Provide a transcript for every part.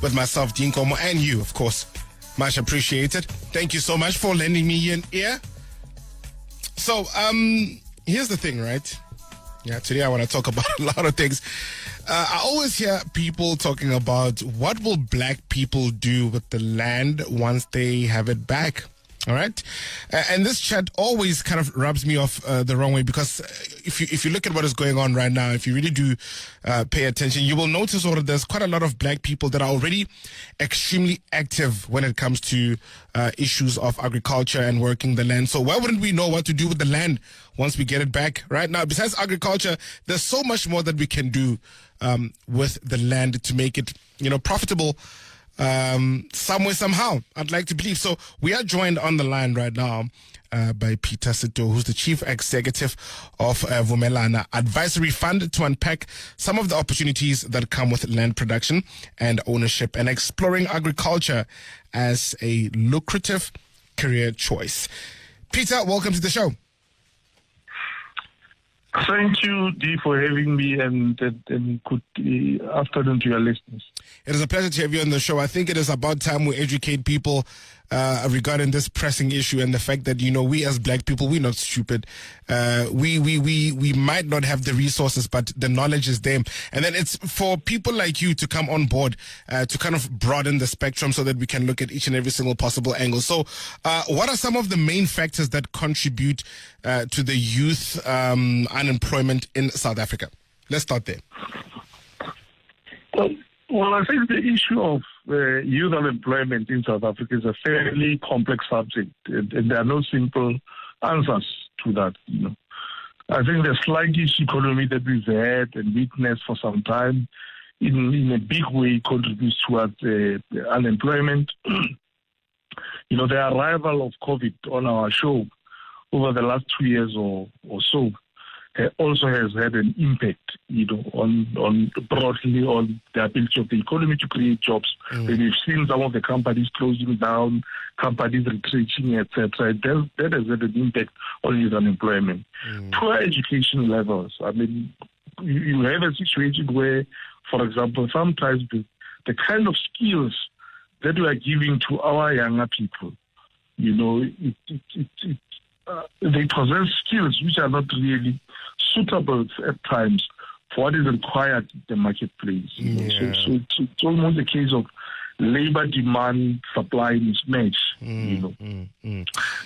with myself, Dean Como, and you, of course. Much appreciated. Thank you so much for lending me an ear. So, here's the thing, right? Yeah, today I want to talk about a lot of things. I always hear people talking about what will black people do with the land once they have it back. All right. And this chat always kind of rubs me off the wrong way, because if you look at what is going on right now, if you really do pay attention, you will notice that there's quite a lot of black people that are already extremely active when it comes to issues of agriculture and working the land. So why wouldn't we know what to do with the land once we get it back? Right now, besides agriculture, there's so much more that we can do with the land to make it, profitable. Some way, somehow, I'd like to believe. So we are joined on the line right now by Peter Setou, who's the Chief Executive of Vumelana Advisory Fund, to unpack some of the opportunities that come with land production and ownership and exploring agriculture as a lucrative career choice. Peter, welcome to the show. Thank you, Dee, for having me, and good afternoon to your listeners. It is a pleasure to have you on the show. I think it is about time we educate people regarding this pressing issue and the fact that, we as black people, we're not stupid. We might not have the resources, but the knowledge is there. And then it's for people like you to come on board to kind of broaden the spectrum so that we can look at each and every single possible angle. So what are some of the main factors that contribute to the youth unemployment in South Africa? Let's start there. Well, I think the issue of youth unemployment in South Africa is a fairly complex subject, and there are no simple answers to that. I think the sluggish economy that we've had and witnessed for some time, in a big way, contributes towards unemployment. The arrival of COVID on our show over the last 2 years or so also has had an impact, on broadly on the ability of the economy to create jobs. And we've seen some of the companies closing down, companies retreating, etc. That has had an impact on youth unemployment. Poor education levels. I mean, you have a situation where, for example, sometimes the kind of skills that we are giving to our younger people, they possess skills which are not really suitable at times for what is required in the marketplace. So it's almost a case of labor demand supply mismatch.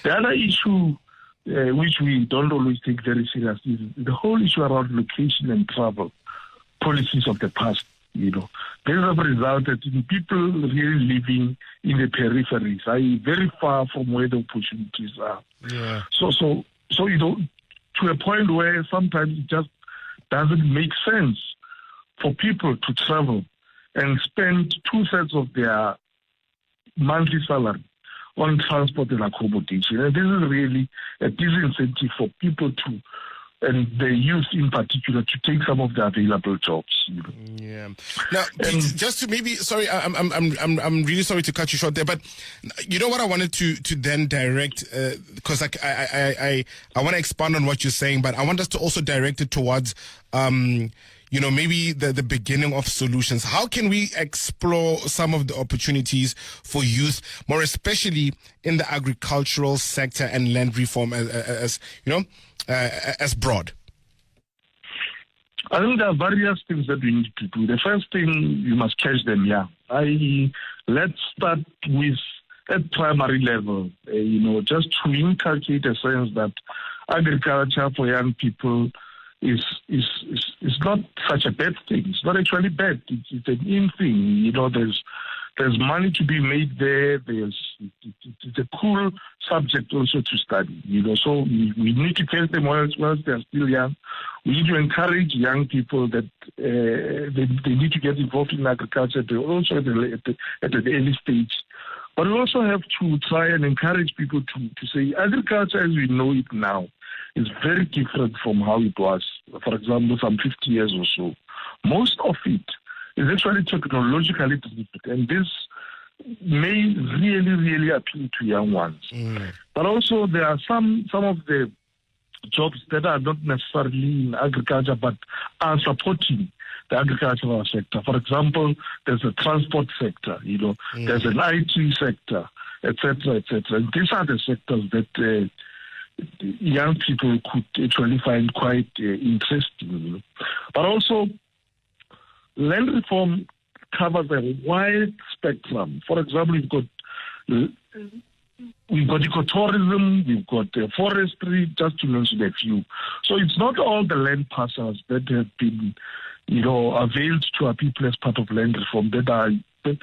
The other issue which we don't always take very seriously is the whole issue around location and travel policies of the past. These have resulted in people really living in the peripheries, i.e. very far from where the opportunities are. Yeah. So to a point where sometimes it just doesn't make sense for people to travel and spend 2/3 of their monthly salary on transport and accommodation. And this is really a disincentive for people to, and the youth in particular, to take some of the available jobs. Yeah. Now, just to maybe, sorry, I'm really sorry to cut you short there, but you know what I wanted to then direct, because I want to expand on what you're saying, but I want us to also direct it towards, maybe the beginning of solutions. How can we explore some of the opportunities for youth, more especially in the agricultural sector and land reform as broad? I think there are various things that we need to do. The first thing, you must catch them young. Let's start with at primary level, just to inculcate a sense that agriculture for young people is not such a bad thing. It's not actually bad. It's an in thing. There's money to be made there. It's a cool subject also to study. So we need to catch them whilst they're still young. We need to encourage young people that they need to get involved in agriculture. They also at an early stage. But we also have to try and encourage people to say agriculture as we know it now is very different from how it was, for example, some 50 years or so. Most of it is actually technologically driven, and this may really, really appeal to young ones. But also there are some of the jobs that are not necessarily in agriculture but are supporting the agricultural sector. For example, there's a transport sector, there's an IT sector, etc., etc. And these are the sectors that young people could actually find quite interesting. But also, land reform covers a wide spectrum. For example, we've got ecotourism, we've got forestry, just to mention a few. So it's not all the land parcels that have been, availed to our people as part of land reform that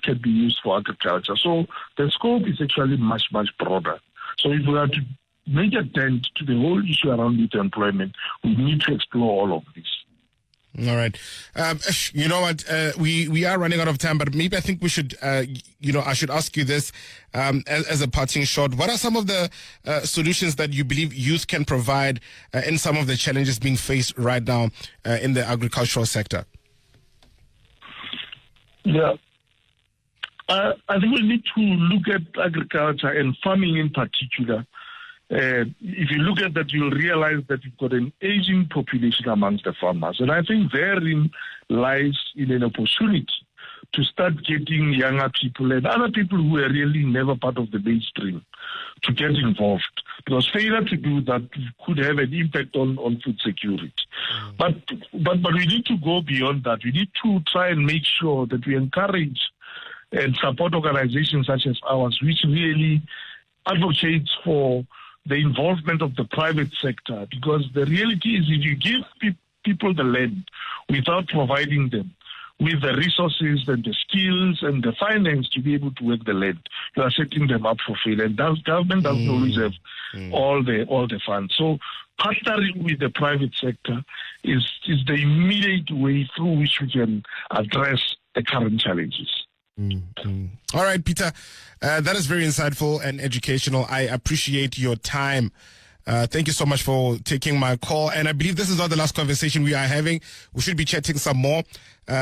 can be used for agriculture. So the scope is actually much, much broader. So if we are to make a dent to the whole issue around youth employment, we need to explore all of this. All right. You know what? We are running out of time, but maybe I think we should, I should ask you this as a parting shot. What are some of the solutions that you believe youth can provide in some of the challenges being faced right now in the agricultural sector? Yeah. I think we need to look at agriculture and farming in particular. If you look at that, you'll realize that you've got an aging population amongst the farmers. And I think therein lies in an opportunity to start getting younger people and other people who are really never part of the mainstream to get involved. Because failure to do that could have an impact on food security. But we need to go beyond that. We need to try and make sure that we encourage and support organizations such as ours, which really advocates for the involvement of the private sector, because the reality is if you give people the land without providing them with the resources and the skills and the finance to be able to work the land, you are setting them up for failure. And government doesn't always have all the funds. So partnering with the private sector is the immediate way through which we can address the current challenges. All right, Peter, that is very insightful and educational. I appreciate your time. Thank you so much for taking my call. And I believe this is not the last conversation we are having. We should be chatting some more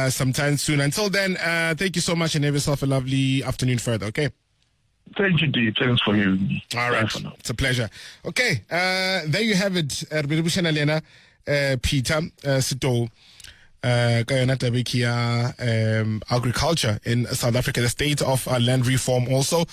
sometime soon. Until then, thank you so much and have yourself a lovely afternoon further, okay? Thank you, Dee. Thanks for you. All right. It's a pleasure. Okay, there you have it. Peter Setou. Agriculture in South Africa, the state of land reform also.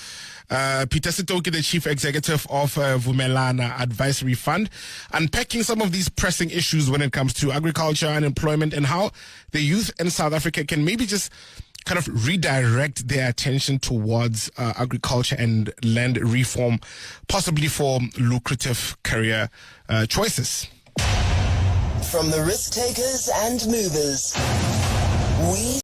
Peter Setou, the chief executive of Vumelana Advisory Fund, unpacking some of these pressing issues when it comes to agriculture and employment and how the youth in South Africa can maybe just kind of redirect their attention towards agriculture and land reform, possibly for lucrative career choices. From the risk takers and movers, we